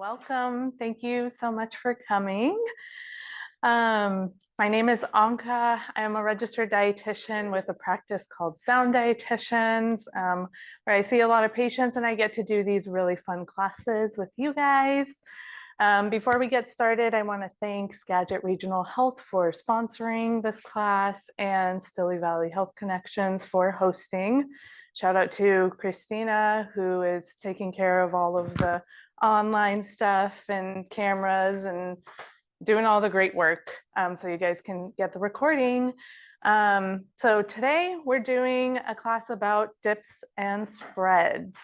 welcome. Thank you so much for coming. My name is Anka. I am a registered dietitian with a practice called Sound Dietitians, where I see a lot of patients and I get to do these really fun classes with you guys. Before we get started, I want to thank Skagit Regional Health for sponsoring this class and Stilly Valley Health Connections for hosting. Shout out to Christina, who is taking care of all of the online stuff and cameras and doing all the great work so you guys can get the recording. So today we're doing a class about dips and spreads.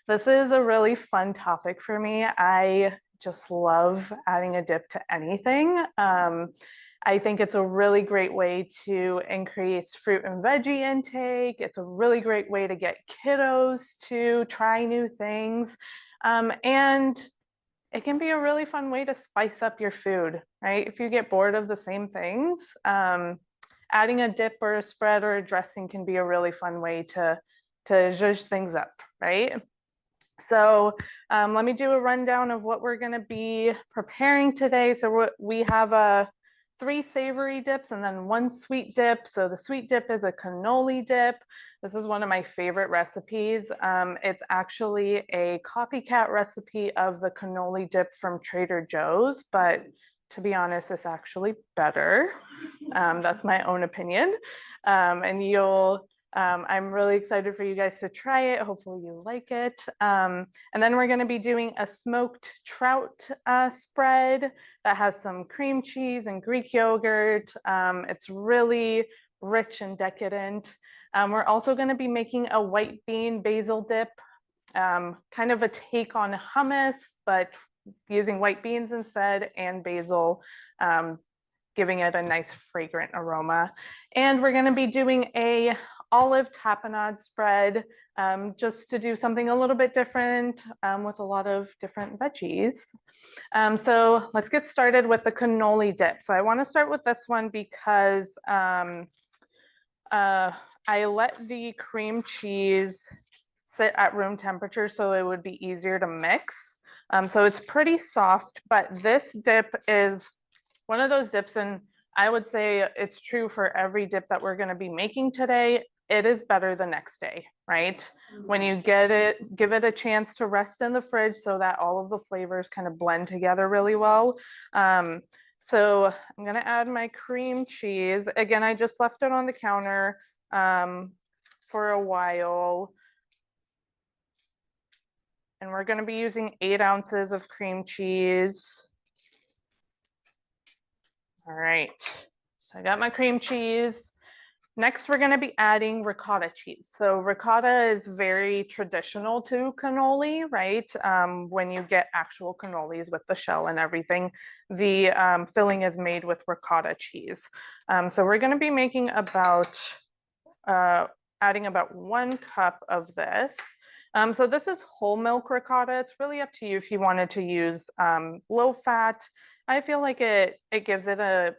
This is a really fun topic for me. I just love adding a dip to anything. I think it's a really great way to increase fruit and veggie intake. It's a really great way to get kiddos to try new things. And it can be a really fun way to spice up your food, right? If you get bored of the same things, adding a dip or a spread or a dressing can be a really fun way to zhuzh things up, right? So let me do a rundown of what we're going to be preparing today. So we have 3 savory dips and then 1 sweet dip. So the sweet dip is a cannoli dip. This is one of my favorite recipes. It's actually a copycat recipe of the cannoli dip from Trader Joe's, but to be honest, it's actually better. That's my own opinion. And I'm really excited for you guys to try it. Hopefully you like it. And then we're going to be doing a smoked trout spread that has some cream cheese and Greek yogurt. It's really rich and decadent. We're also going to be making a white bean basil dip, kind of a take on hummus, but using white beans instead and basil, giving it a nice fragrant aroma. And we're going to be doing a olive tapenade spread, just to do something a little bit different with a lot of different veggies. So let's get started with the cannoli dip. So I want to start with this one because I let the cream cheese sit at room temperature so it would be easier to mix. So it's pretty soft, but this dip is one of those dips, and I would say it's true for every dip that we're going to be making today. It is better the next day, right? Mm-hmm. When you get it, give it a chance to rest in the fridge so that all of the flavors kind of blend together really well. So I'm going to add my cream cheese. Again, I just left it on the counter for a while. And we're going to be using 8 ounces of cream cheese. All right, so I got my cream cheese. Next, we're going to be adding ricotta cheese. So ricotta is very traditional to cannoli, right? When you get actual cannolis with the shell and everything, the filling is made with ricotta cheese. So we're going to be making adding about 1 cup of this. So this is whole milk ricotta. It's really up to you if you wanted to use low fat. I feel like it gives it a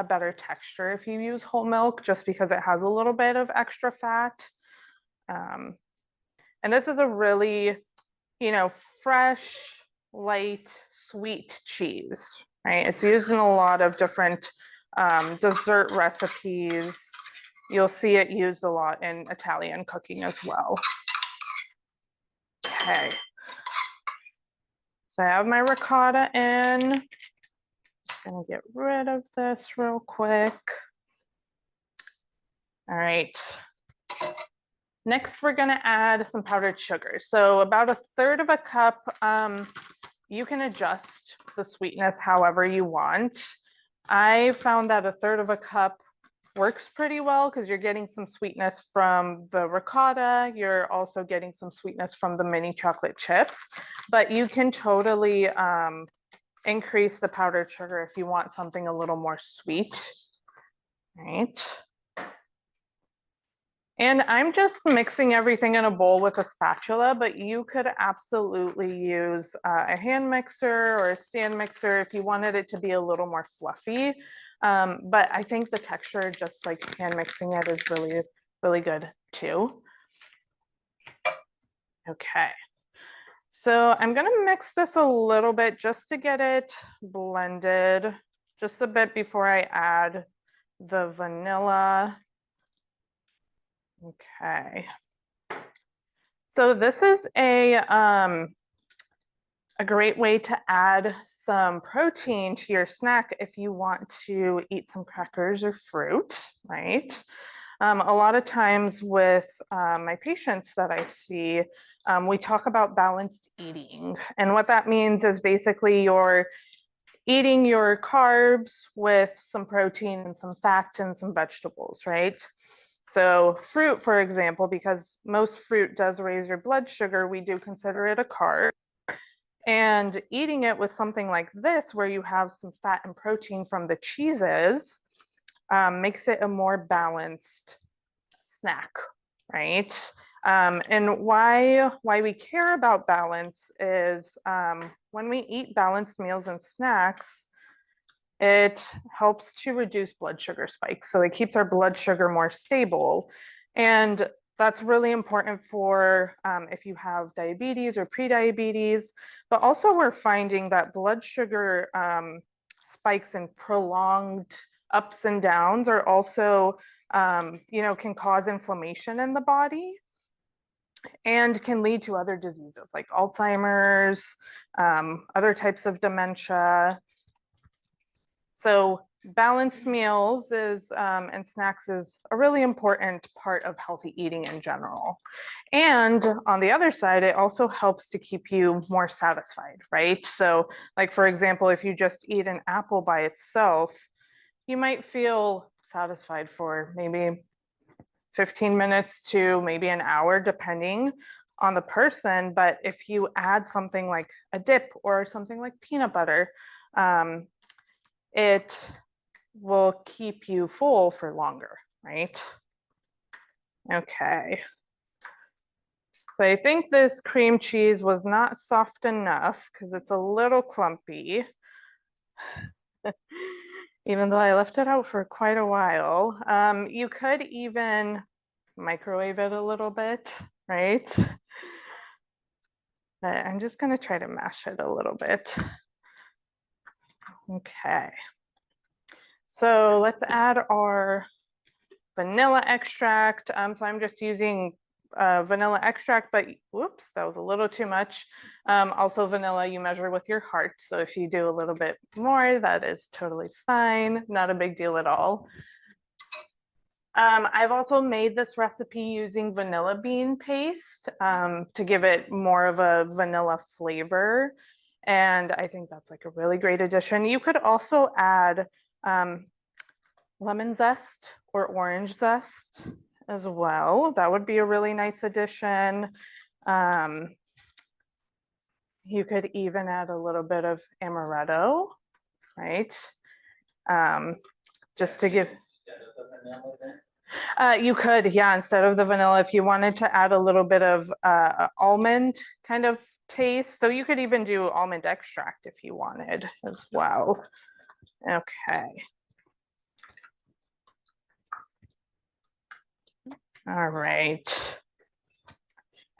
better texture if you use whole milk, just because it has a little bit of extra fat. And this is a really, fresh, light, sweet cheese, right? It's used in a lot of different dessert recipes. You'll see it used a lot in Italian cooking as well. Okay. So I have my ricotta in. Just gonna get rid of this real quick. All right. Next, we're gonna add some powdered sugar. So about 1/3 cup. You can adjust the sweetness however you want. I found that 1/3 cup works pretty well because you're getting some sweetness from the ricotta. You're also getting some sweetness from the mini chocolate chips, but you can totally increase the powdered sugar if you want something a little more sweet, right? And I'm just mixing everything in a bowl with a spatula, but you could absolutely use a hand mixer or a stand mixer if you wanted it to be a little more fluffy. But I think the texture, just like hand mixing it, is really, really good too. Okay. So I'm gonna mix this a little bit just to get it blended, just a bit before I add the vanilla. Okay. So this is a great way to add some protein to your snack if you want to eat some crackers or fruit, right? A lot of times with my patients that I see, we talk about balanced eating. And what that means is basically you're eating your carbs with some protein and some fat and some vegetables, right? So fruit, for example, because most fruit does raise your blood sugar, we do consider it a carb. And eating it with something like this, where you have some fat and protein from the cheeses, makes it a more balanced snack, right? And why we care about balance is when we eat balanced meals and snacks, it helps to reduce blood sugar spikes. So it keeps our blood sugar more stable. And that's really important for if you have diabetes or prediabetes, but also we're finding that blood sugar spikes and prolonged ups and downs are also, can cause inflammation in the body and can lead to other diseases like Alzheimer's, other types of dementia. So balanced meals is and snacks is a really important part of healthy eating in general. And on the other side, it also helps to keep you more satisfied, right? So like, for example, if you just eat an apple by itself, you might feel satisfied for maybe 15 minutes to maybe an hour, depending on the person. But if you add something like a dip or something like peanut butter, it will keep you full for longer, right? Okay. So I think this cream cheese was not soft enough because it's a little clumpy, even though I left it out for quite a while. You could even microwave it a little bit, right? But I'm just gonna try to mash it a little bit. Okay. So let's add our vanilla extract. So I'm just using vanilla extract, but whoops, that was a little too much. Also vanilla, you measure with your heart. So if you do a little bit more, that is totally fine. Not a big deal at all. I've also made this recipe using vanilla bean paste to give it more of a vanilla flavor. And I think that's like a really great addition. You could also add lemon zest or orange zest as well. That would be a really nice addition. You could even add a little bit of amaretto, right? Just to give. You could, yeah, instead of the vanilla, if you wanted to add a little bit of almond kind of taste. So you could even do almond extract if you wanted as well. Okay. All right.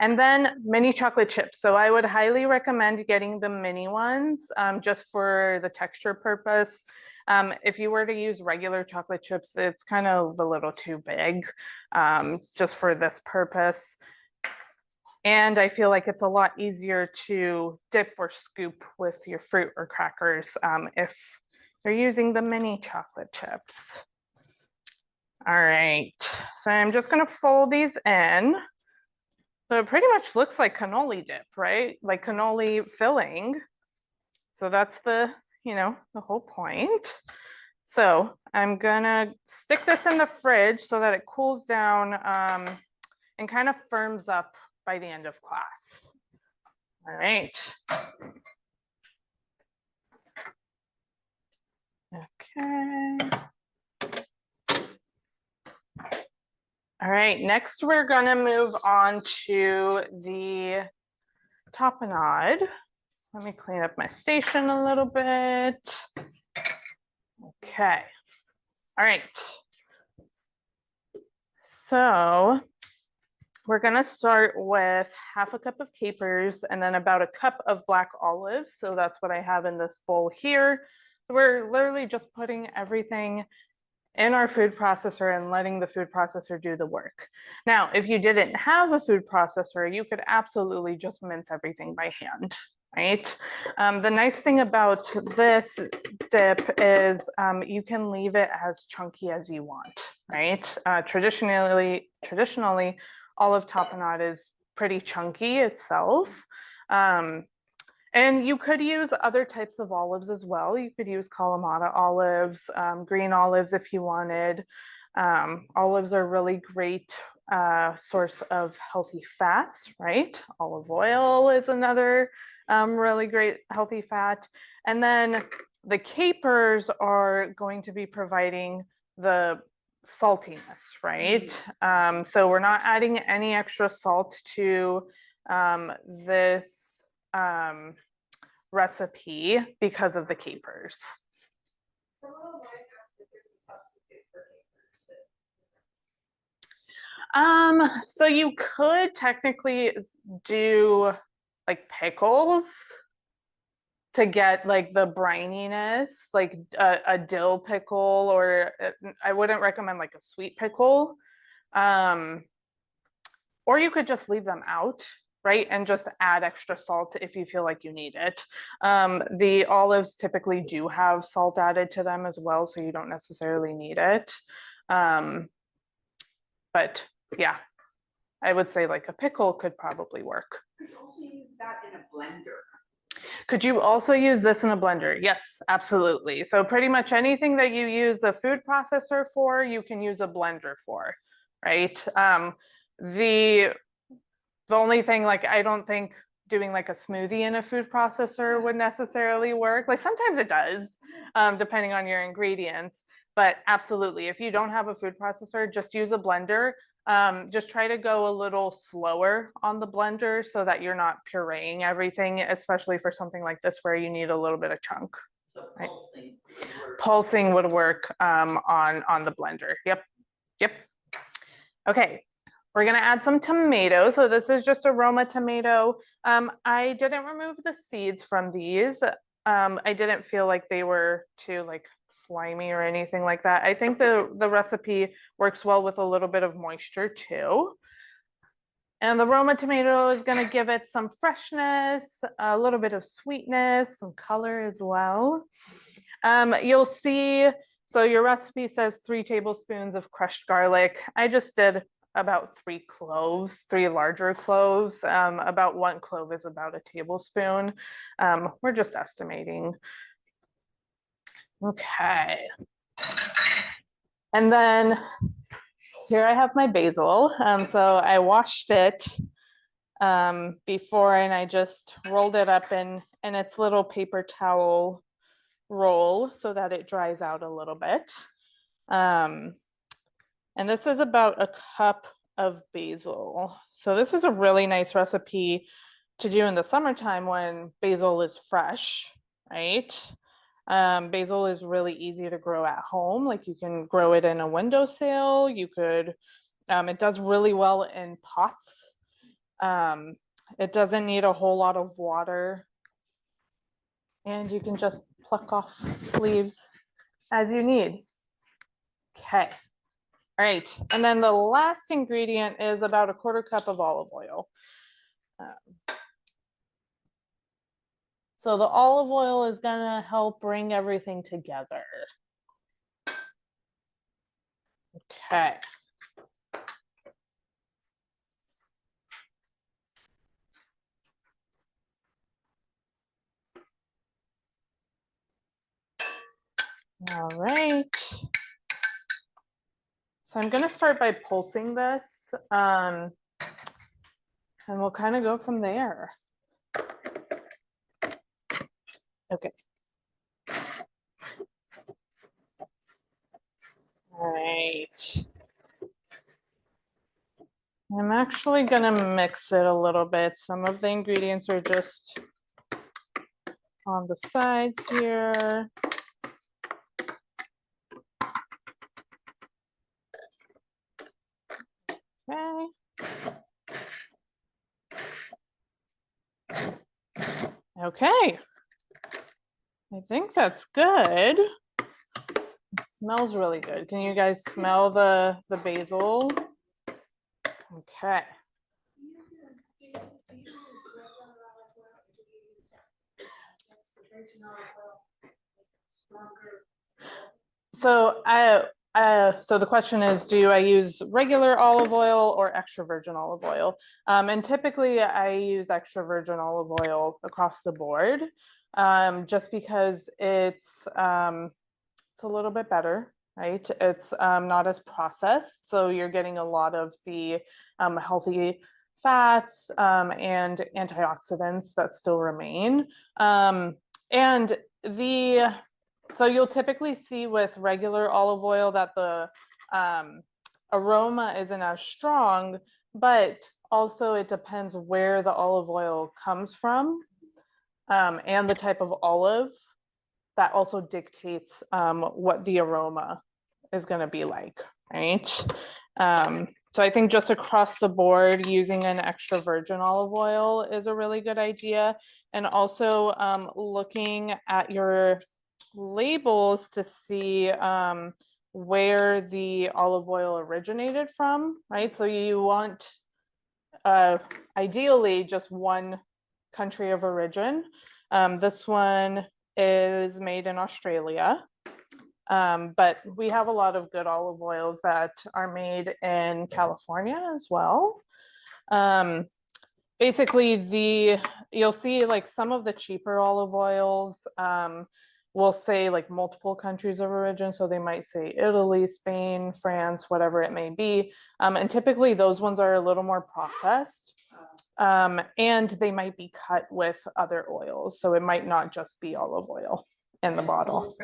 And then mini chocolate chips. So I would highly recommend getting the mini ones just for the texture purpose. If you were to use regular chocolate chips, it's kind of a little too big just for this purpose. And I feel like it's a lot easier to dip or scoop with your fruit or crackers if you're using the mini chocolate chips. All right, so I'm just gonna fold these in. So it pretty much looks like cannoli dip, right? Like cannoli filling. So that's the whole point. So I'm gonna stick this in the fridge so that it cools down and kind of firms up by the end of class. All right. Okay. All right, next we're gonna move on to the tapenade. Let me clean up my station a little bit. Okay, all right. So we're gonna start with half a cup of capers and then about a cup of black olives. So that's what I have in this bowl here. We're literally just putting everything in our food processor and letting the food processor do the work. Now, if you didn't have a food processor, you could absolutely just mince everything by hand, right? The nice thing about this dip is you can leave it as chunky as you want, right? Traditionally, olive tapenade is pretty chunky itself. And you could use other types of olives as well. You could use Kalamata olives, green olives if you wanted. Olives are really great source of healthy fats, right? Olive oil is another really great healthy fat. And then the capers are going to be providing the saltiness, right? So we're not adding any extra salt to this recipe because of the capers. So you could technically do like pickles to get like the brininess, like a dill pickle, or I wouldn't recommend like a sweet pickle. Or you could just leave them out, right? And just add extra salt if you feel like you need it. The olives typically do have salt added to them as well, so you don't necessarily need it. But yeah, I would say like a pickle could probably work. Could you also use that in a blender? Could you also use this in a blender? Yes, absolutely. So pretty much anything that you use a food processor for, you can use a blender for, right? The only thing, like, I don't think doing like a smoothie in a food processor would necessarily work. Like sometimes it does, depending on your ingredients, but absolutely, if you don't have a food processor, just use a blender. Just try to go a little slower on the blender so that you're not pureeing everything, especially for something like this where you need a little bit of chunk. So right? pulsing would work On the blender. Yep. Okay. We're gonna add some tomato. So this is just a Roma tomato. I didn't remove the seeds from these. I didn't feel like they were too like slimy or anything like that. I think the recipe works well with a little bit of moisture too. And the Roma tomato is gonna give it some freshness, a little bit of sweetness, some color as well. You'll see, so your recipe says 3 tablespoons of crushed garlic. I just did about 3 cloves, 3 larger cloves. About 1 clove is about a tablespoon. We're just estimating. Okay. And then here I have my basil. So I washed it before and I just rolled it up in its little paper towel roll so that it dries out a little bit. And this is about a cup of basil. So this is a really nice recipe to do in the summertime when basil is fresh, right? Basil is really easy to grow at home. Like you can grow it in a windowsill. You could, it does really well in pots. It doesn't need a whole lot of water. And you can just pluck off leaves as you need. Okay. All right, and then the last ingredient is about a 1/4 cup of olive oil. So the olive oil is gonna help bring everything together. Okay. All right. So I'm gonna start by pulsing this, and we'll kind of go from there. Okay. All right. I'm actually gonna mix it a little bit. Some of the ingredients are just on the sides here. Okay. Okay. I think that's good. It smells really good. Can you guys smell the basil? Okay. So so the question is, do I use regular olive oil or extra virgin olive oil? And typically I use extra virgin olive oil across the board, just because it's a little bit better, right? It's not as processed, so you're getting a lot of the healthy fats and antioxidants that still remain. And so you'll typically see with regular olive oil that the aroma isn't as strong, but also it depends where the olive oil comes from and the type of olive. That also dictates what the aroma is going to be like, right? So I think just across the board, using an extra virgin olive oil is a really good idea. And also looking at your labels to see where the olive oil originated from, right? So you want ideally just one country of origin. This one is made in Australia, but we have a lot of good olive oils that are made in California as well. Basically, you'll see like some of the cheaper olive oils will say like multiple countries of origin. So they might say Italy, Spain, France, whatever it may be. And typically those ones are a little more processed. And they might be cut with other oils. So it might not just be olive oil in the bottle.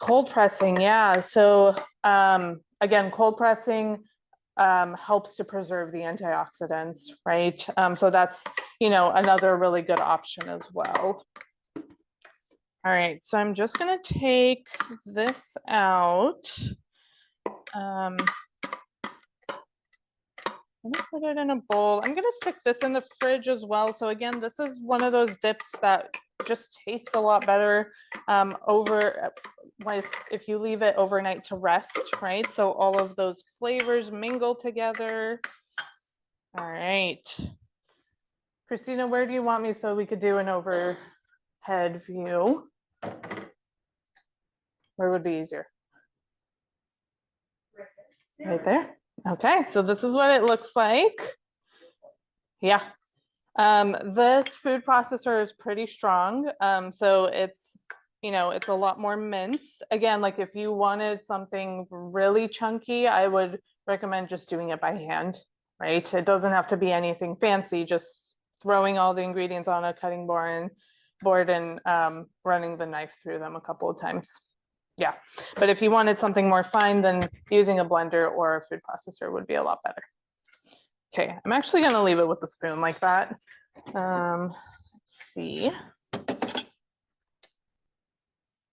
Cold pressing, yeah. So again, cold pressing helps to preserve the antioxidants, right? So that's, another really good option as well. All right, so I'm just gonna take this out. I'm gonna put it in a bowl. I'm gonna stick this in the fridge as well. So again, this is one of those dips that just tastes a lot better if you leave it overnight to rest, right? So all of those flavors mingle together. All right. Christina, where do you want me so we could do an overhead view? Where would be easier? Right there. Okay, so this is what it looks like. Yeah. This food processor is pretty strong. So it's a lot more minced. Again, like if you wanted something really chunky, I would recommend just doing it by hand, right? It doesn't have to be anything fancy, just throwing all the ingredients on a cutting board and running the knife through them a couple of times. Yeah, but if you wanted something more fine, then using a blender or a food processor would be a lot better. Okay, I'm actually gonna leave it with the spoon like that. Let's see.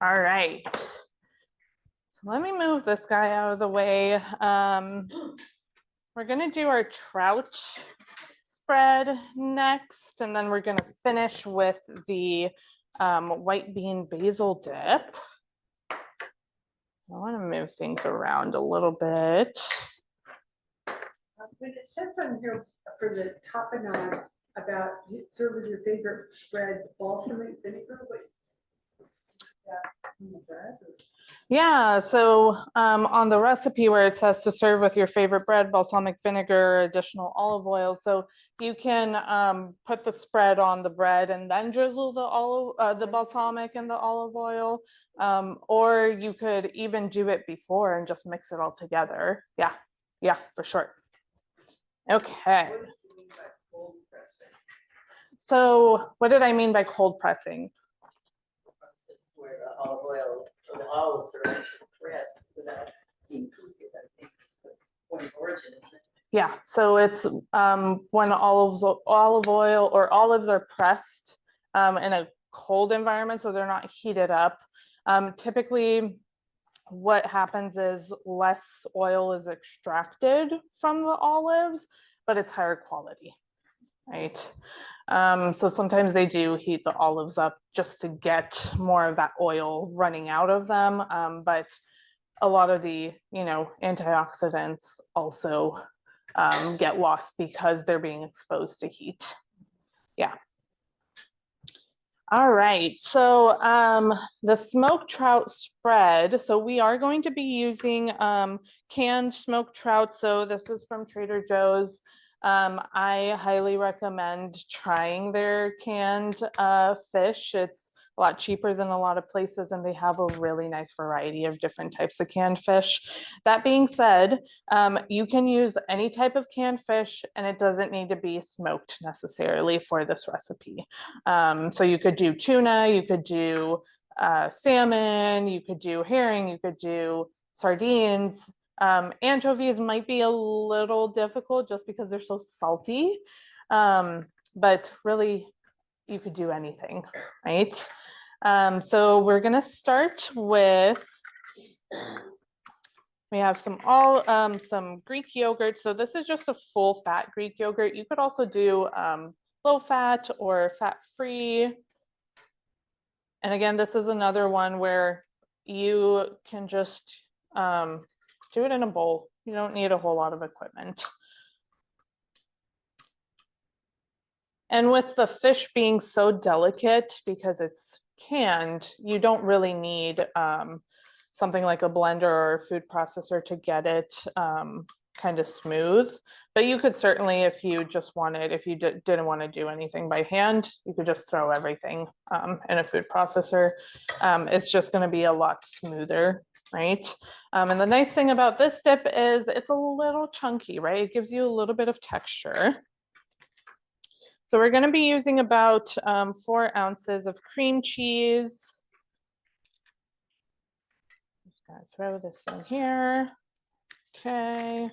All right. So let me move this guy out of the way. We're gonna do our trout spread next, and then we're gonna finish with the white bean basil dip. I want to move things around a little bit. When it says on here for the tapenade about serve with your favorite spread, balsamic vinegar, Yeah, so on the recipe where it says to serve with your favorite bread, balsamic vinegar, additional olive oil. So you can put the spread on the bread and then drizzle the balsamic and the olive oil, or you could even do it before and just mix it all together. Yeah, for sure. Okay. So what did I mean by cold pressing? Where the olive oil or the olives are actually pressed without being cooked, I think. Point of origin, isn't it? Yeah, so it's when olive oil or olives are pressed in a cold environment, so they're not heated up. Typically, what happens is less oil is extracted from the olives, but it's higher quality, right? So sometimes they do heat the olives up just to get more of that oil running out of them. But a lot of the, antioxidants also get lost because they're being exposed to heat. Yeah. All right, so the smoked trout spread. So we are going to be using canned smoked trout. So this is from Trader Joe's. I highly recommend trying their canned fish. It's a lot cheaper than a lot of places, and they have a really nice variety of different types of canned fish. That being said, you can use any type of canned fish, and it doesn't need to be smoked necessarily for this recipe. So you could do tuna, you could do salmon, you could do herring, you could do sardines. Anchovies might be a little difficult just because they're so salty, but really you could do anything, right? So we're gonna start with, we have some Greek yogurt. So this is just a full fat Greek yogurt. You could also do low fat or fat free. And again, this is another one where you can just do it in a bowl. You don't need a whole lot of equipment. And with the fish being so delicate because it's canned, you don't really need something like a blender or a food processor to get it kind of smooth. But you could certainly, if you didn't want to do anything by hand, you could just throw everything in a food processor. It's just going to be a lot smoother, right? And the nice thing about this dip is it's a little chunky, right? It gives you a little bit of texture. So we're going to be using about 4 ounces of cream cheese. Just going to throw this in here. Okay.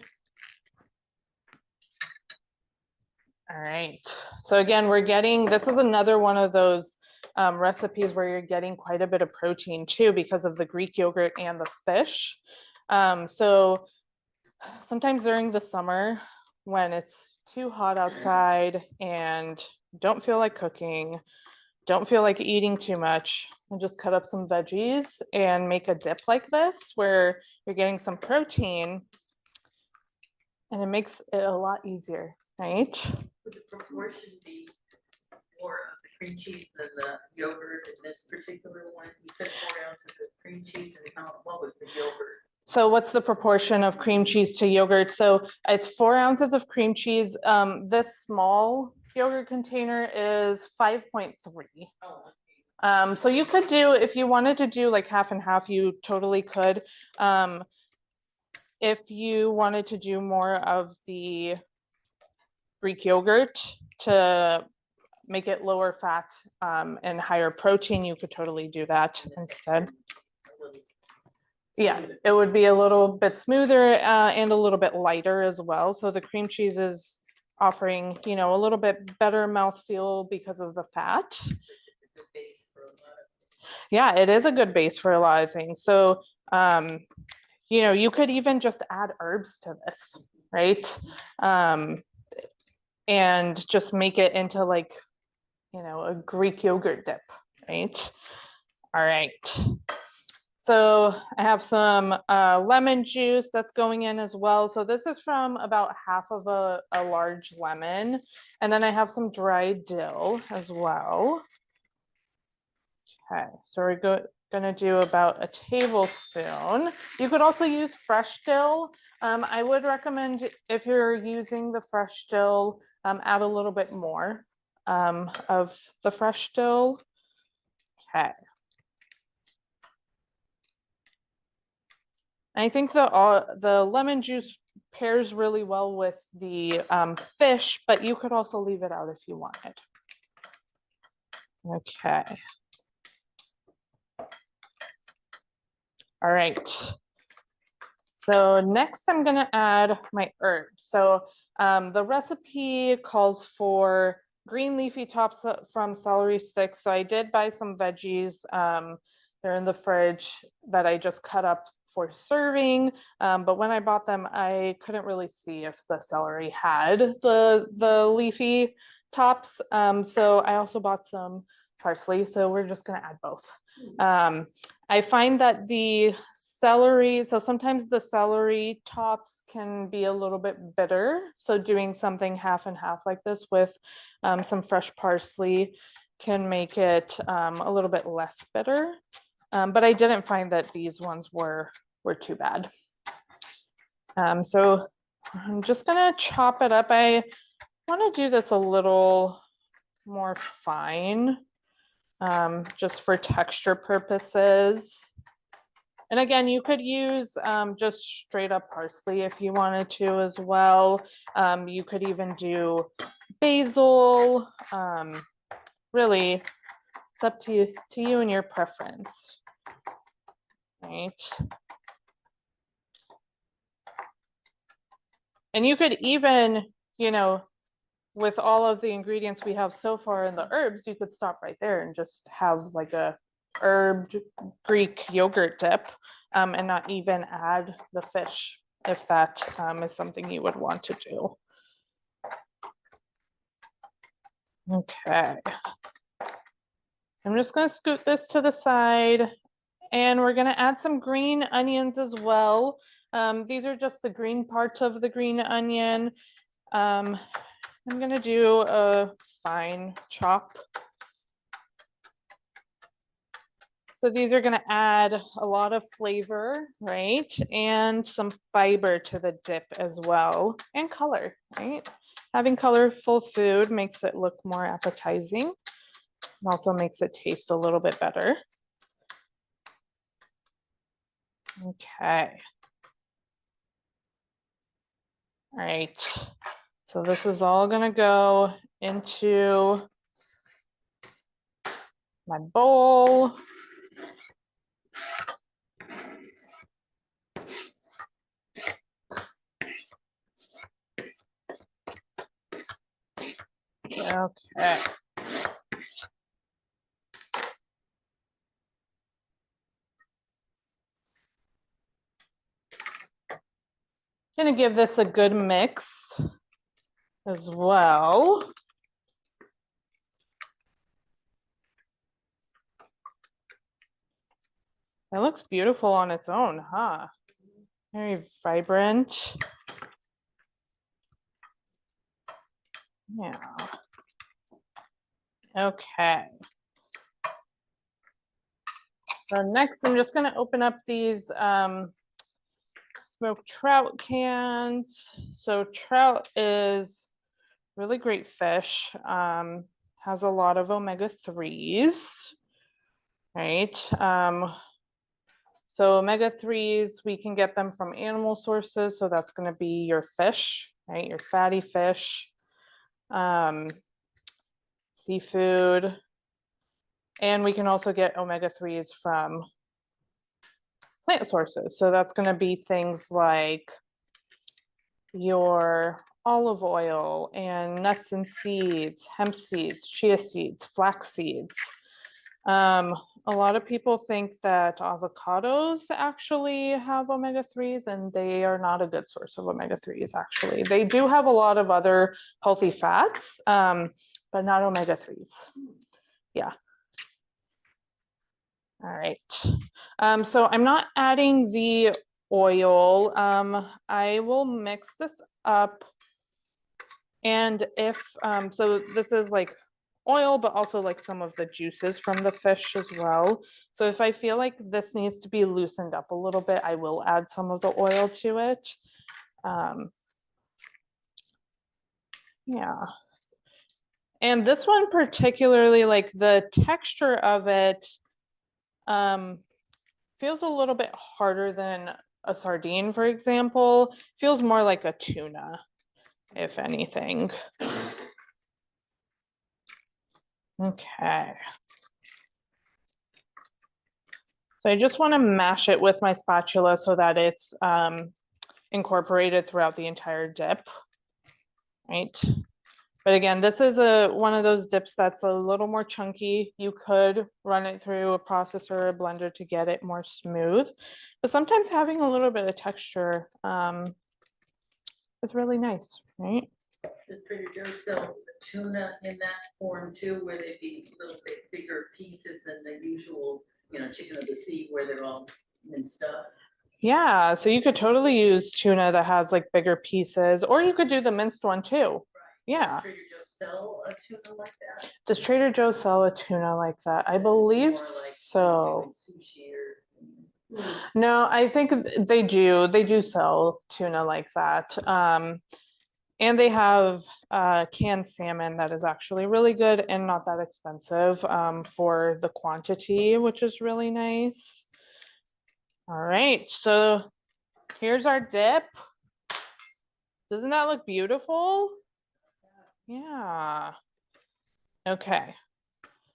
All right. So again, this is another one of those recipes where you're getting quite a bit of protein too because of the Greek yogurt and the fish. So sometimes during the summer when it's too hot outside and don't feel like cooking, don't feel like eating too much, and just cut up some veggies and make a dip like this where you're getting some protein and it makes it a lot easier, right? Would the proportion be more of the cream cheese than the yogurt in this particular one? You said 4 ounces of cream cheese, and what was the yogurt? So what's the proportion of cream cheese to yogurt? So it's 4 ounces of cream cheese. This small yogurt container is 5.3. Oh, So you could do, if you wanted to do like half and half, you totally could. If you wanted to do more of the Greek yogurt to make it lower fat and higher protein, you could totally do that instead. Yeah, it would be a little bit smoother and a little bit lighter as well. So the cream cheese is offering, a little bit better mouthfeel because of the fat. Yeah, it is a good base for a lot of things. So, you could even just add herbs to this, right? And just make it into like, a Greek yogurt dip, right? All right. So I have some lemon juice that's going in as well. So this is from about half of a large lemon. And then I have some dried dill as well. Okay, so we're gonna do about a tablespoon. You could also use fresh dill. I would recommend if you're using the fresh dill, add a little bit more of the fresh dill. Okay. I think the lemon juice pairs really well with the fish, but you could also leave it out if you wanted. Okay. All right. So next I'm gonna add my herbs. So the recipe calls for green leafy tops from celery sticks. So I did buy some veggies. They're in the fridge that I just cut up for serving. But when I bought them, I couldn't really see if the celery had the leafy tops. So I also bought some parsley, so we're just gonna add both. I find that the celery, so sometimes the celery tops can be a little bit bitter. So doing something half and half like this with some fresh parsley can make it a little bit less bitter. But I didn't find that these ones were too bad. So I'm just gonna chop it up. I want to do this a little more fine, just for texture purposes. And again, you could use just straight up parsley if you wanted to as well. You could even do basil. Really, it's up to you and your preference. Right. And you could even, you know, with all of the ingredients we have so far in the herbs, you could stop right there and just have like a herbed Greek yogurt dip, and not even add the fish if that is something you would want to do. Okay. I'm just going to scoot this to the side, and we're going to add some green onions as well. These are just the green part of the green onion. I'm going to do a fine chop. So these are going to add a lot of flavor, right? And some fiber to the dip as well, and color, right? Having colorful food makes it look more appetizing and also makes it taste a little bit better. Okay. All right. So this is all going to go into my bowl. Okay. Gonna give this a good mix as well. It looks beautiful on its own, huh? Very vibrant. Yeah. Okay. So next, I'm just going to open up these smoked trout cans. So trout is really great fish. Has a lot of omega-3s, right? So omega-3s, we can get them from animal sources. So that's going to be your fish, right? Your fatty fish, seafood. And we can also get omega-3s from plant sources. So that's going to be things like your olive oil and nuts and seeds, hemp seeds, chia seeds, flax seeds. A lot of people think that avocados actually have omega-3s, and they are not a good source of omega-3s, actually. They do have a lot of other healthy fats, but not omega-3s. Yeah. All right. So I'm not adding the oil. I will mix this up. And if, so this is like oil, but also like some of the juices from the fish as well. So if I feel like this needs to be loosened up a little bit, I will add some of the oil to it. Yeah. And this one particularly, like the texture of it, feels a little bit harder than a sardine, for example. Feels more like a tuna, if anything. Okay. So I just want to mash it with my spatula so that it's incorporated throughout the entire dip, right? But again, this is one of those dips that's a little more chunky. You could run it through a processor or a blender to get it more smooth. But sometimes having a little bit of texture is really nice, right? Does Trader Joe's sell the tuna in that form too, where they be little bit bigger pieces than the usual, chicken of the sea where they're all minced up? Yeah, so you could totally use tuna that has like bigger pieces, or you could do the minced one too. Yeah. Does Trader Joe sell a tuna like that? Does Trader Joe sell a tuna like that? I It's believe more like so. doing sushi or. No, I think they do. They do sell tuna like that. And they have canned salmon that is actually really good and not that expensive for the quantity, which is really nice. All right, so here's our dip. Doesn't that look beautiful? Yeah. Okay.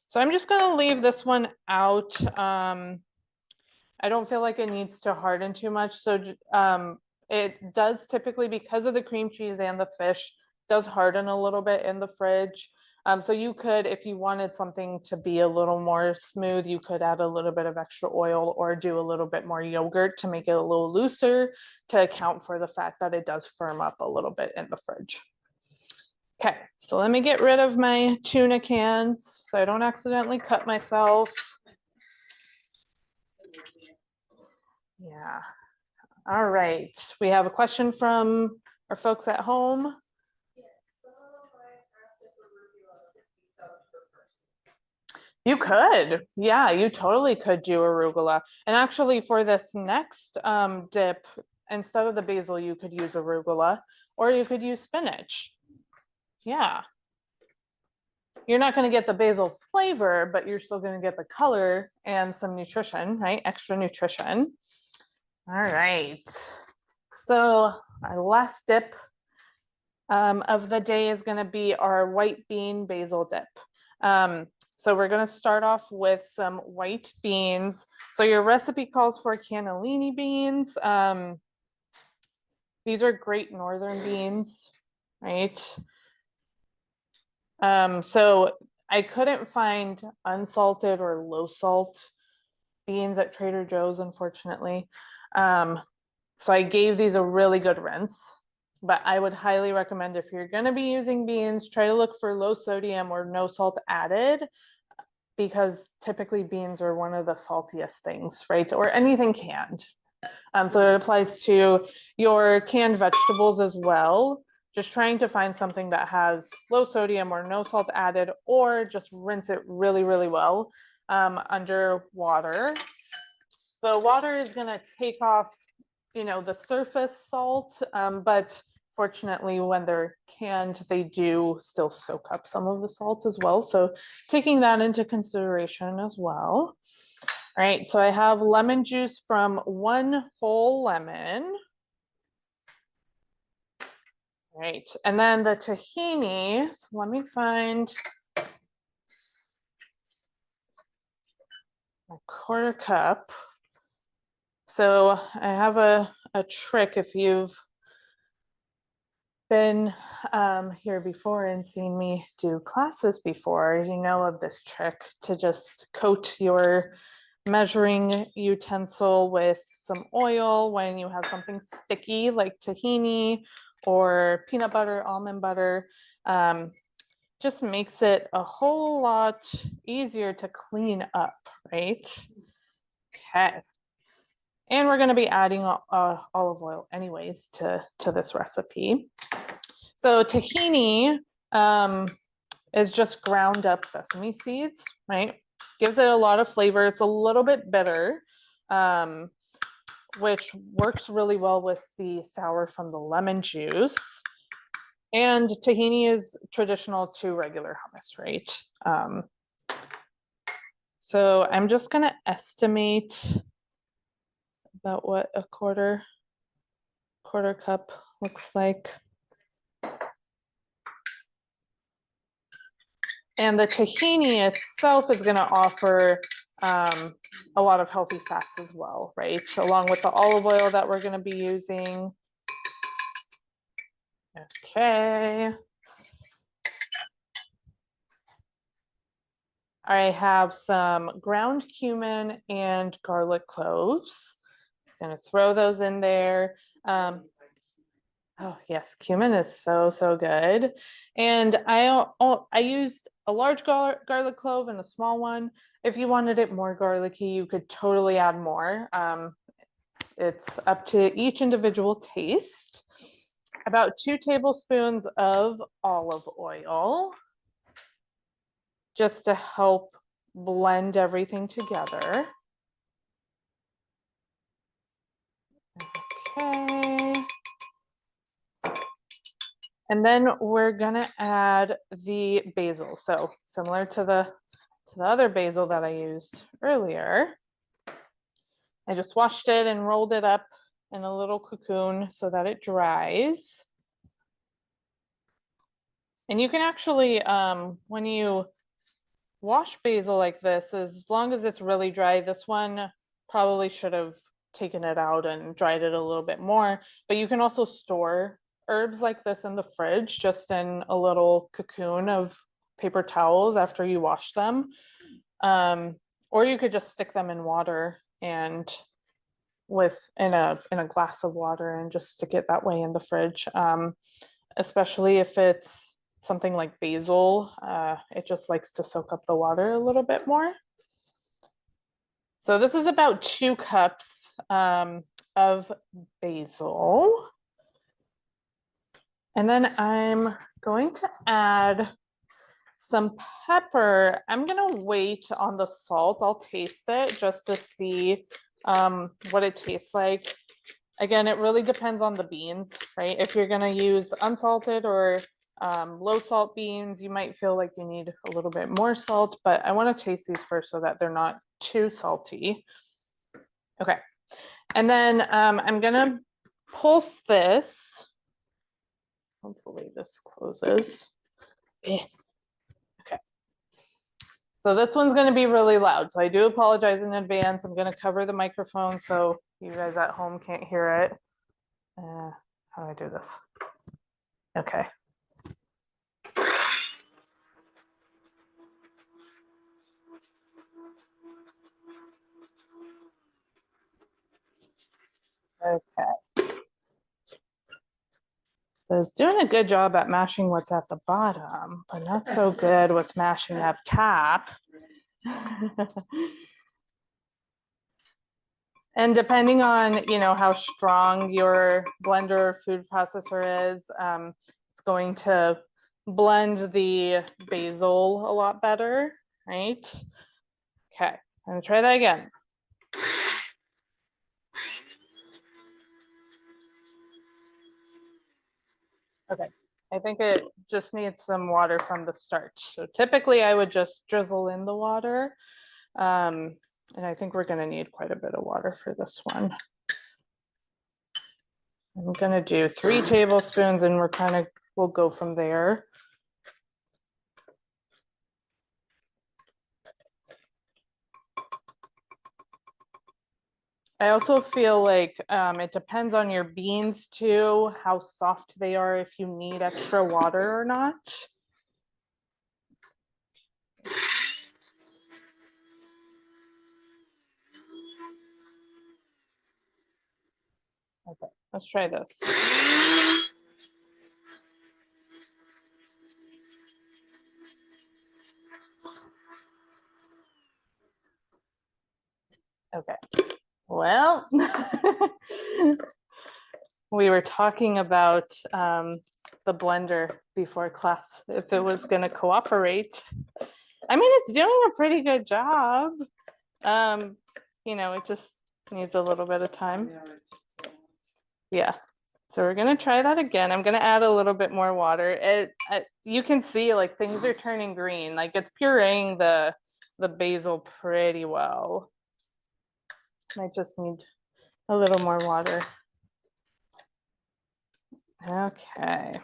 So I'm just gonna leave this one out. I don't feel like it needs to harden too much. So it does typically, because of the cream cheese and the fish, does harden a little bit in the fridge. So you could, if you wanted something to be a little more smooth, you could add a little bit of extra oil or do a little bit more yogurt to make it a little looser to account for the fact that it does firm up a little bit in the fridge. Okay, so let me get rid of my tuna cans so I don't accidentally cut myself. Yeah. All right. We have a question from our folks at home. You could. Yeah, you totally could do arugula. And actually for this next dip, instead of the basil, you could use arugula or you could use spinach. Yeah. You're not going to get the basil flavor, but you're still going to get the color and some nutrition, right? Extra nutrition. All right. So our last dip of the day is going to be our white bean basil dip. So we're going to start off with some white beans. So your recipe calls for cannellini beans. These are great northern beans, right? So I couldn't find unsalted or low salt beans at Trader Joe's, unfortunately. So I gave these a really good rinse, but I would highly recommend, if you're going to be using beans, try to look for low sodium or no salt added, because typically beans are one of the saltiest things, right? Or anything canned. So it applies to your canned vegetables as well. Just trying to find something that has low sodium or no salt added, or just rinse it really, really well under water. The water is going to take off, the surface salt, but fortunately when they're canned, they do still soak up some of the salt as well. So taking that into consideration as well. All right, so I have lemon juice from 1 whole lemon. All right, and then the tahini, so let me find a 1/4 cup. So I have a trick. If you've been here before and seen me do classes before, you know of this trick to just coat your measuring utensil with some oil when you have something sticky like tahini or peanut butter, almond butter. Just makes it a whole lot easier to clean up, right? Okay. And we're going to be adding olive oil anyways to this recipe. So tahini is just ground up sesame seeds, right? Gives it a lot of flavor. It's a little bit bitter, which works really well with the sour from the lemon juice. And tahini is traditional to regular hummus, right? So I'm just going to estimate about what a quarter cup looks like. And the tahini itself is going to offer a lot of healthy fats as well, right? Along with the olive oil that we're going to be using. Okay. I have some ground cumin and garlic cloves. I'm going to throw those in there. Oh yes, cumin is so, so good. And I used a large garlic clove and a small one. If you wanted it more garlicky, you could totally add more. It's up to each individual taste. About 2 tablespoons of olive oil, just to help blend everything together. Okay. And then we're gonna add the basil. So similar to the other basil that I used earlier. I just washed it and rolled it up in a little cocoon so that it dries. And you can actually, when you wash basil like this, as long as it's really dry, this one probably should have taken it out and dried it a little bit more, but you can also store herbs like this in the fridge, just in a little cocoon of paper towels after you wash them. Or you could just stick them in water and in a glass of water and just stick it that way in the fridge. Especially if it's something like basil, it just likes to soak up the water a little bit more. So this is about 2 cups of basil. And then I'm going to add some pepper. I'm gonna wait on the salt. I'll taste it just to see what it tastes like. Again, it really depends on the beans, right? If you're gonna use unsalted or low salt beans, you might feel like you need a little bit more salt, but I wanna taste these first so that they're not too salty. Okay, and then I'm gonna pulse this. Hopefully this closes. Okay, so this one's gonna be really loud, so I do apologize in advance. I'm gonna cover the microphone so you guys at home can't hear it. How do I do this? Okay. Okay. So it's doing a good job at mashing what's at the bottom, but not so good what's mashing up top. And depending on, how strong your blender or food processor is, it's going to blend the basil a lot better, right? Okay, I'm gonna try that again. Okay, I think it just needs some water from the starch. So typically I would just drizzle in the water. And I think we're gonna need quite a bit of water for this one. I'm gonna do 3 tablespoons and we'll go from there. I also feel like it depends on your beans too, how soft they are, if you need extra water or not. Okay, let's try this. Okay, well, we were talking about the blender before class, if it was going to cooperate. I mean, it's doing a pretty good job. It just needs a little bit of time. Yeah. So we're gonna try that again. I'm gonna add a little bit more water. You can see like things are turning green, like it's pureeing the basil pretty well. I just need a little more water. Okay.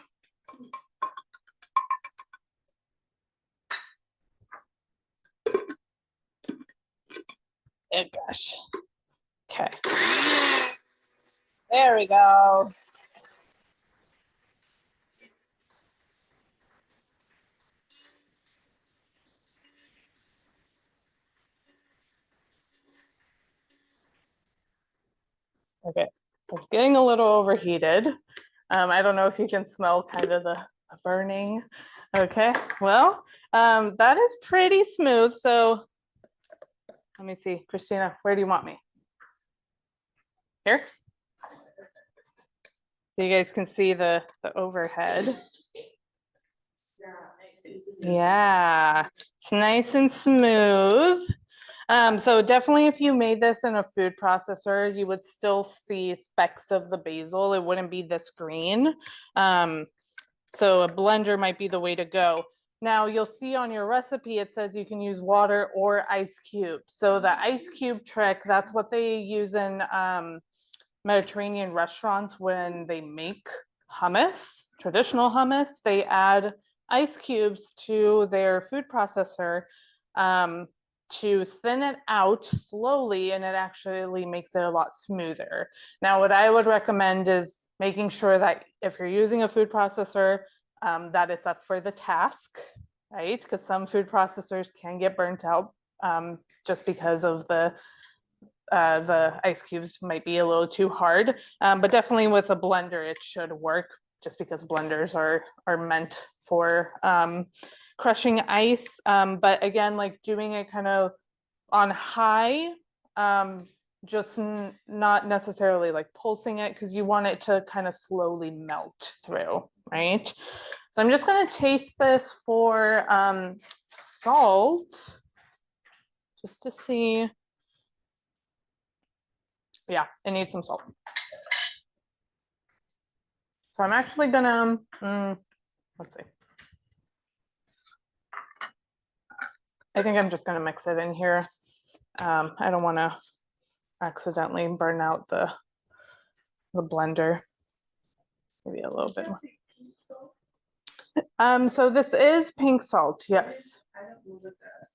Oh gosh. Okay. There we go. Okay, it's getting a little overheated. I don't know if you can smell kind of the burning. Okay, well, that is pretty smooth. So let me see, Christina, where do you want me? Here? So you guys can see the overhead. Yeah, it's nice and smooth. So definitely if you made this in a food processor, you would still see specks of the basil. It wouldn't be this green. So a blender might be the way to go. Now you'll see on your recipe, it says you can use water or ice cubes. So the ice cube trick, that's what they use in Mediterranean restaurants when they make hummus, traditional hummus. They add ice cubes to their food processor to thin it out slowly, and it actually makes it a lot smoother. Now, what I would recommend is making sure that if you're using a food processor, that it's up for the task, right? Because some food processors can get burnt out just because of the ice cubes might be a little too hard, but definitely with a blender, it should work just because blenders are meant for crushing ice. But again, like doing it kind of on high, just not necessarily like pulsing it because you want it to kind of slowly melt through, right? So I'm just going to taste this for salt just to see. Yeah, it needs some salt. So I'm actually gonna, let's see. I think I'm just gonna mix it in here. I don't wanna accidentally burn out the blender. Maybe a little bit more. So this is pink salt, yes. I don't know what that.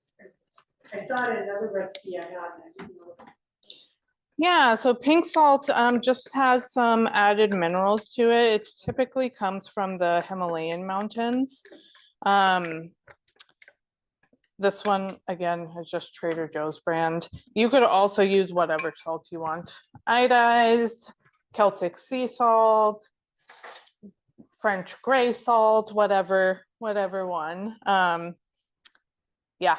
I saw it in another recipe I had, and I didn't know. Yeah, so pink salt just has some added minerals to it. It typically comes from the Himalayan mountains. This one, again, is just Trader Joe's brand. You could also use whatever salt you want. Iodized, Celtic sea salt, French gray salt, whatever one. Yeah.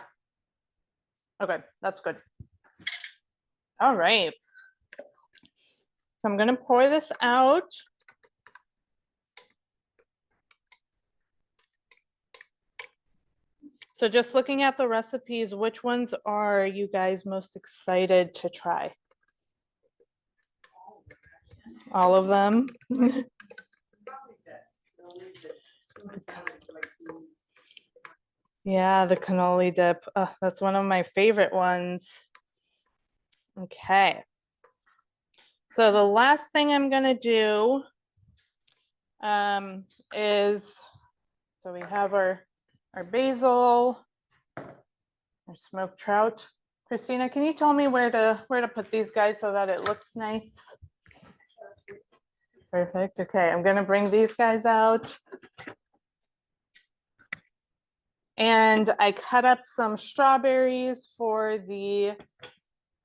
Okay, that's good. All right. So I'm gonna pour this out. So just looking at the recipes, which ones are you guys most excited to try? All of them? Yeah, the cannoli dip. That's one of my favorite ones. Okay. So the last thing I'm gonna do is, so we have our basil, our smoked trout. Christina, can you tell me where to put these guys so that it looks nice? Perfect. Okay, I'm gonna bring these guys out. And I cut up some strawberries for the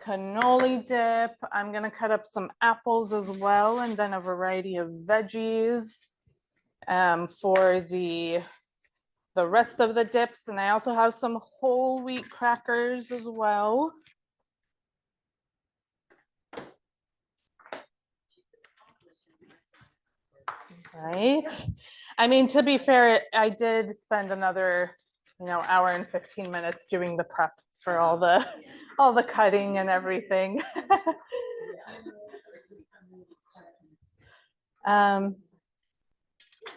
cannoli dip. I'm gonna cut up some apples as well, and then a variety of veggies for the rest of the dips. And I also have some whole wheat crackers as well. Right. I mean, to be fair, I did spend another, hour and 15 minutes doing the prep for all the cutting and everything.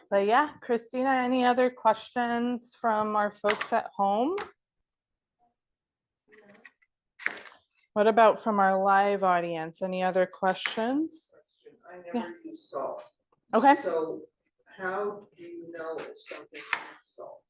But yeah, Christina, any other questions from our folks at home? What about from our live audience? Any other questions? I never use salt. Okay. So how do you know if something needs salt?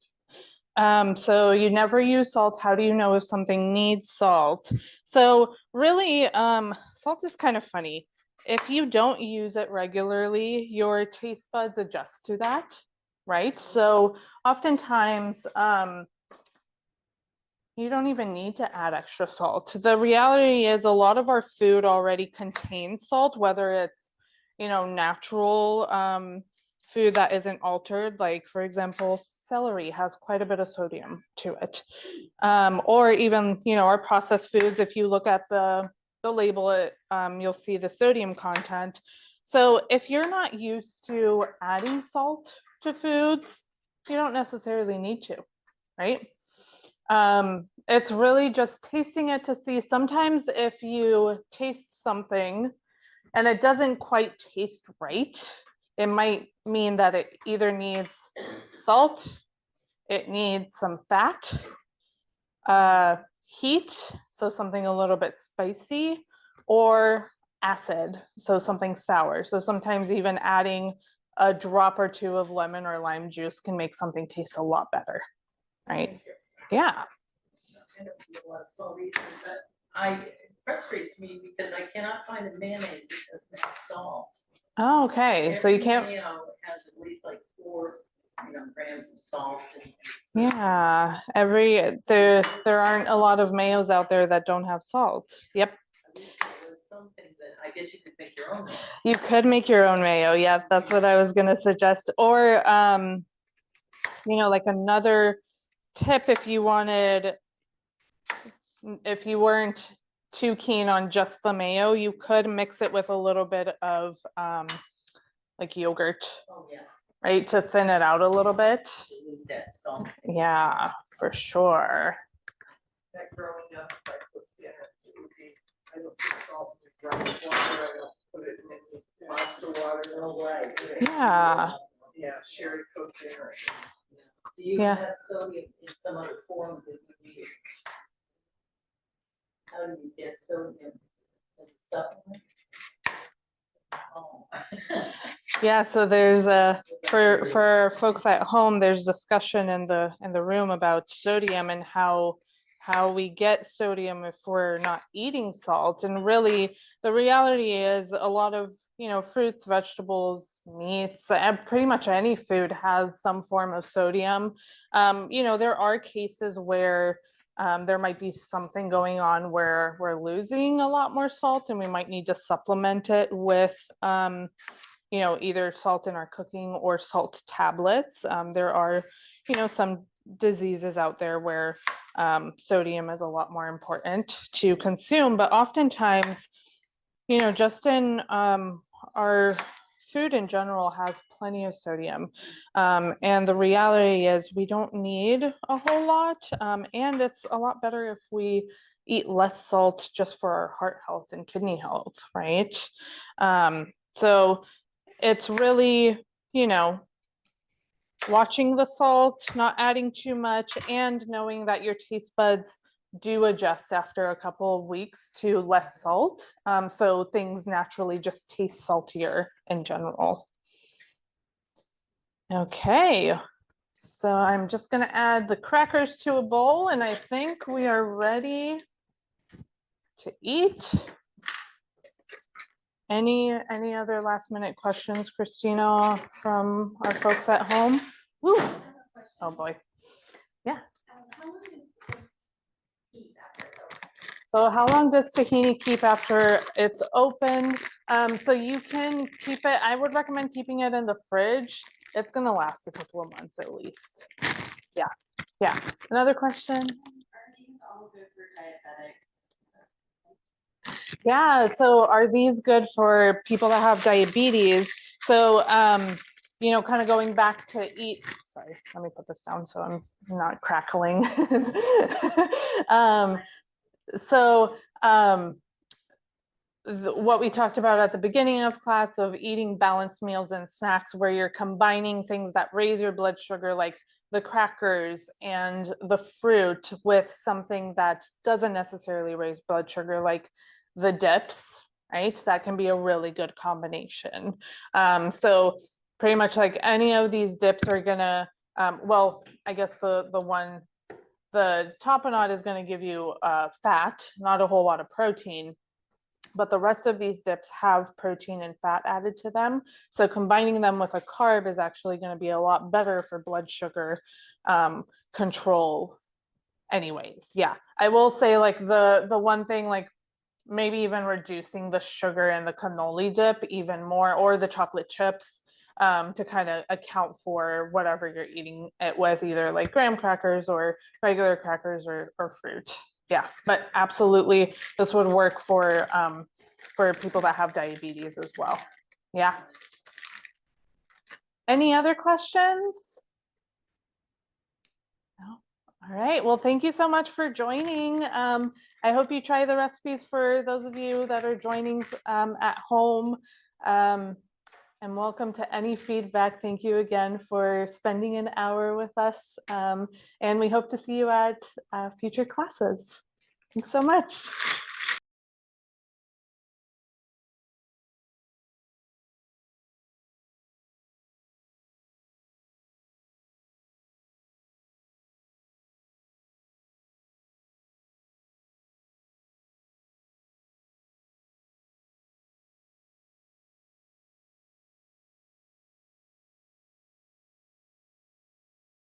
So you never use salt. How do you know if something needs salt? So really, salt is kind of funny. If you don't use it regularly, your taste buds adjust to that, right? So oftentimes, you don't even need to add extra salt. The reality is a lot of our food already contains salt, whether it's, natural food that isn't altered, like for example, celery has quite a bit of sodium to it. Or even, our processed foods, if you look at the label, you'll see the sodium content. So if you're not used to adding salt to foods, you don't necessarily need to, right? It's really just tasting it to see. Sometimes if you taste something and it doesn't quite taste right, it might mean that it either needs salt, it needs some fat, heat, so something a little bit spicy, or acid, so something sour. So sometimes even adding a drop or two of lemon or lime juice can make something taste a lot better, right? Yeah. I don't eat a lot of salt either, but it frustrates me because I cannot find a mayonnaise that doesn't have salt. Oh, okay. So you can't. Every mayo has at least like 4, grams of salt. Yeah. There aren't a lot of mayos out there that don't have salt. Yep. I wish there was something that I guess you could make your own mayo. You could make your own mayo. Yeah, that's what I was gonna suggest. Or like another tip, if you weren't too keen on just the mayo, you could mix it with a little bit of like yogurt, Oh, yeah, right, to thin it out a little bit. you need that salt. Yeah, for sure. That growing up, if I cook dinner, it would be, I don't put salt in the brown water, I don't put it in the pasta water, no way. Yeah. Yeah, sherry cooked dinner. Do you Yeah. have sodium in some other form that you need? How do you get sodium in supplement? Oh. Yeah, so there's for folks at home, there's discussion in the room about sodium and how we get sodium if we're not eating salt. And really the reality is a lot of fruits, vegetables, meats, and pretty much any food has some form of sodium. There are cases where there might be something going on where we're losing a lot more salt and we might need to supplement it with either salt in our cooking or salt tablets. There are some diseases out there where sodium is a lot more important to consume, but oftentimes just in our food in general has plenty of sodium, and the reality is we don't need a whole lot, and it's a lot better if we eat less salt just for our heart health and kidney health, right? So it's really watching the salt, not adding too much, and knowing that your taste buds do adjust after a couple of weeks to less salt. So things naturally just taste saltier in general. Okay, so I'm just going to add the crackers to a bowl, and I think we are ready to eat. Any other last minute questions, Christina, from our folks at home? Woo. Oh boy. Yeah. So how long does tahini keep after it's opened? So you can keep it, I would recommend keeping it in the fridge. It's gonna last a couple of months at least. Yeah. Yeah. Another question? Are these all good for diabetic? Yeah, so are these good for people that have diabetes? So, kind of going back to eat, sorry, let me put this down so I'm not crackling. What we talked about at the beginning of class of eating balanced meals and snacks where you're combining things that raise your blood sugar, like the crackers and the fruit, with something that doesn't necessarily raise blood sugar, like the dips, right? That can be a really good combination. So pretty much like any of these dips are gonna, well, I guess the tapenade is gonna give you fat, not a whole lot of protein, but the rest of these dips have protein and fat added to them. So combining them with a carb is actually gonna be a lot better for blood sugar control anyways. Yeah, I will say like the one thing, like maybe even reducing the sugar in the cannoli dip even more, or the chocolate chips. to kind of account for whatever you're eating it with, either like graham crackers or regular crackers or fruit. Yeah, but absolutely, this would work for people that have diabetes as well. Yeah. Any other questions? No. All right. Well, thank you so much for joining. I hope you try the recipes for those of you that are joining at home. And welcome to any feedback. Thank you again for spending an hour with us. And we hope to see you at future classes. Thanks so much.